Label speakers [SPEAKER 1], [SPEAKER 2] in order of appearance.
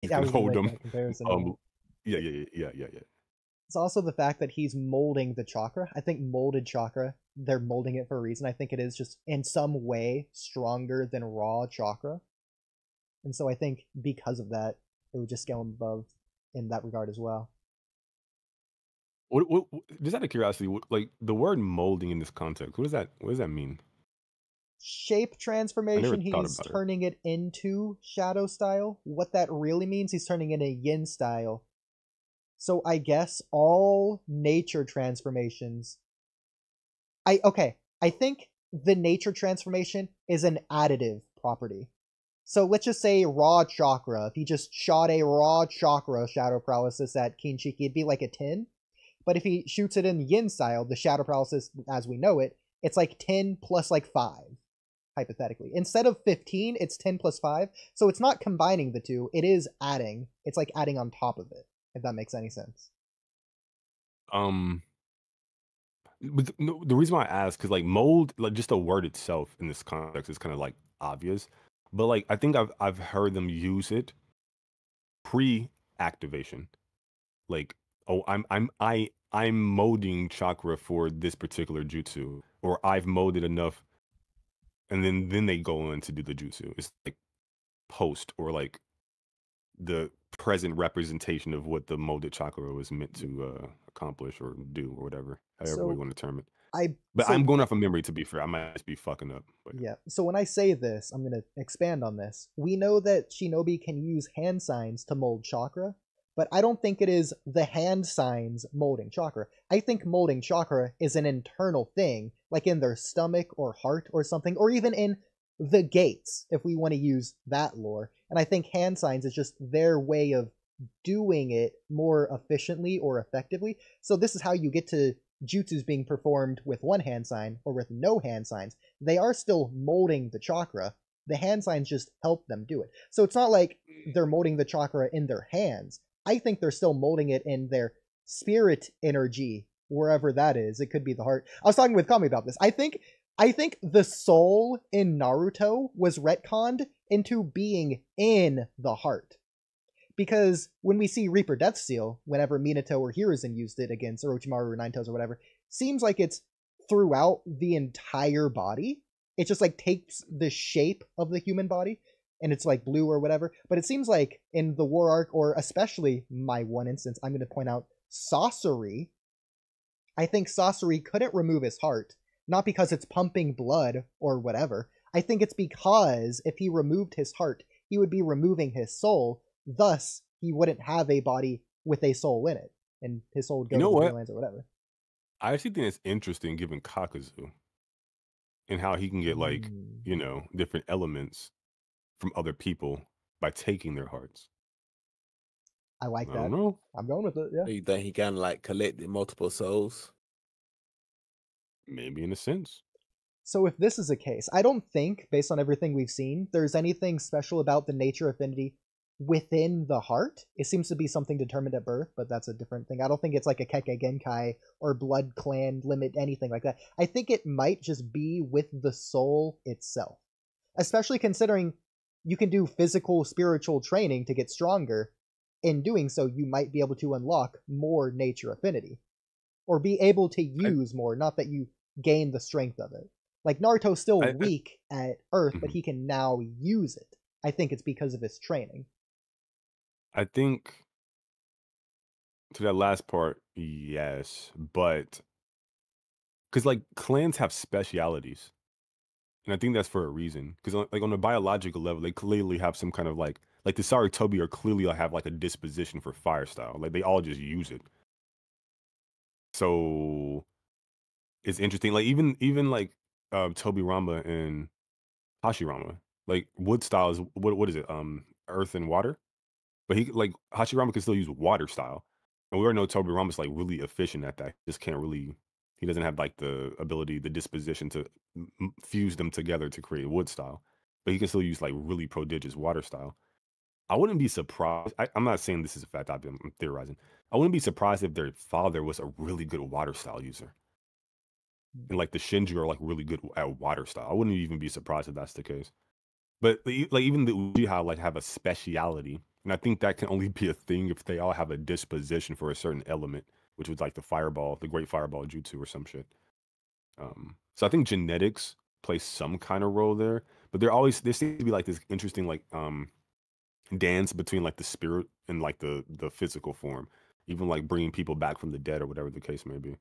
[SPEAKER 1] He's
[SPEAKER 2] I
[SPEAKER 1] gonna
[SPEAKER 2] was gonna
[SPEAKER 1] hold
[SPEAKER 2] make
[SPEAKER 1] them.
[SPEAKER 2] that comparison. Yeah.
[SPEAKER 1] Um, yeah.
[SPEAKER 2] It's also the fact that he's molding the chakra. I think molded chakra, they're molding it for a reason. I think it is just in some way stronger than raw chakra. And so I think because of that, it would just scale him above in that regard as well.
[SPEAKER 1] Just out of curiosity, like the word molding in this context, what does that mean?
[SPEAKER 2] Shape
[SPEAKER 1] I never
[SPEAKER 2] transformation,
[SPEAKER 1] thought
[SPEAKER 2] he's
[SPEAKER 1] about it.
[SPEAKER 2] turning it into shadow style. What that really means, he's turning it into yin style. So I guess all nature transformations. I think the nature transformation is an additive property. So let's just say raw chakra. If he just shot a raw chakra shadow paralysis at Kinshiki, it'd be like a 10. But if he shoots it in yin style, the shadow paralysis as we know it, it's like 10 plus like 5, hypothetically. Instead of 15, it's 10 plus 5. So it's not combining the two, it is adding. It's like adding on top of it, if that makes any sense.
[SPEAKER 1] Um, but no, the reason why I ask is like mold, like just the word itself in this context is kind of like obvious, but like I think I've heard them use it pre-activation. Like, oh, I'm molding chakra for this particular jutsu, or I've molded enough, and then they go in to do the jutsu. It's like post or like the present representation of what the molded chakra was meant to accomplish or do or whatever, however we
[SPEAKER 2] So
[SPEAKER 1] want to term it.
[SPEAKER 2] I
[SPEAKER 1] But
[SPEAKER 2] so
[SPEAKER 1] I'm going off of memory to be fair. I might just be fucking up. But
[SPEAKER 2] Yeah. So when I say this, I'm going to expand on this. We know that Shinobi can use hand signs to mold chakra, but I don't think it is the hand signs molding chakra. I think molding chakra is an internal thing, like in their stomach or heart or something, or even in the gates, if we want to use that lore. And I think hand signs is just their way of doing it more efficiently or effectively. So this is how you get to jutsus being performed with one hand sign or with no hand signs. They are still molding the chakra. The hand signs just help them do it. So it's not like they're molding the chakra in their hands. I think they're still molding it in their spirit energy, wherever that is. It could be the heart. I was talking with Kami about this. I think the soul in Naruto was retconned into being in the heart. Because when we see Reaper Death Seal, whenever Minato or Hiruzen used it against Orochimaru or Ninetales or whatever, seems like it's throughout the entire body. It just like takes the shape of the human body and it's like blue or whatever. But it seems like in the War Arc, or especially my one instance, I'm going to point out Sasori. I think Sasori couldn't remove his heart, not because it's pumping blood or whatever. I think it's because if he removed his heart, he would be removing his soul. Thus, he wouldn't have a body with a soul in it, and his soul would
[SPEAKER 1] you
[SPEAKER 2] go to
[SPEAKER 1] know
[SPEAKER 2] the Three
[SPEAKER 1] what?
[SPEAKER 2] Lands or whatever.
[SPEAKER 1] I actually think it's interesting given Kakazu and how he can get like,
[SPEAKER 2] Mm.
[SPEAKER 1] different elements from other people by taking their hearts.
[SPEAKER 2] I like
[SPEAKER 1] I don't
[SPEAKER 2] that.
[SPEAKER 1] know.
[SPEAKER 2] I'm going with it. Yeah.
[SPEAKER 3] You think he can like collect multiple souls?
[SPEAKER 1] Maybe in a sense.
[SPEAKER 2] So if this is a case, I don't think, based on everything we've seen, there's anything special about the nature affinity within the heart. It seems to be something determined at birth, but that's a different thing. I don't think it's like a Kekkei Genkai or blood clan limit, anything like that. I think it might just be with the soul itself. Especially considering you can do physical, spiritual training to get stronger. In doing so, you might be able to unlock more nature affinity. Or be able to
[SPEAKER 1] I,
[SPEAKER 2] use more, not that you gain the strength of it. Like Naruto's still
[SPEAKER 1] I
[SPEAKER 2] weak at Earth, but
[SPEAKER 1] mhm.
[SPEAKER 2] he can now use it. I think it's because of his training.
[SPEAKER 1] I think to that last part, yes, but because like clans have specialities, and I think that's for a reason. Because like on a biological level, they clearly have some kind of like the Sarutobi are clearly have like a disposition for fire style. Like they all just use it. So it's interesting. Like even like Toby Rama and Hashirama, like wood style is what is it? Earth and water. But he like Hashirama can still use water style. And we already know Tobirama's like really efficient at that. Just can't really he doesn't have like the ability, the disposition to fuse them together to create wood style. But he can still use like really prodigious water style. I wouldn't be surprised. I'm not saying this is a fact. I'm theorizing. I wouldn't be surprised if their father was a really good water style user. And like the Shinju are like really good at water style. I wouldn't even be surprised if that's the case. But like even the Uchiha like have a speciality And I think that can only be a thing if they all have a disposition for a certain element, which was like the fireball, the great fireball jutsu or some shit. So I think genetics plays some kind of role there, but there seems to be like this interesting like dance between like the spirit and like the physical form, even like bringing people back from the dead or whatever the case may be.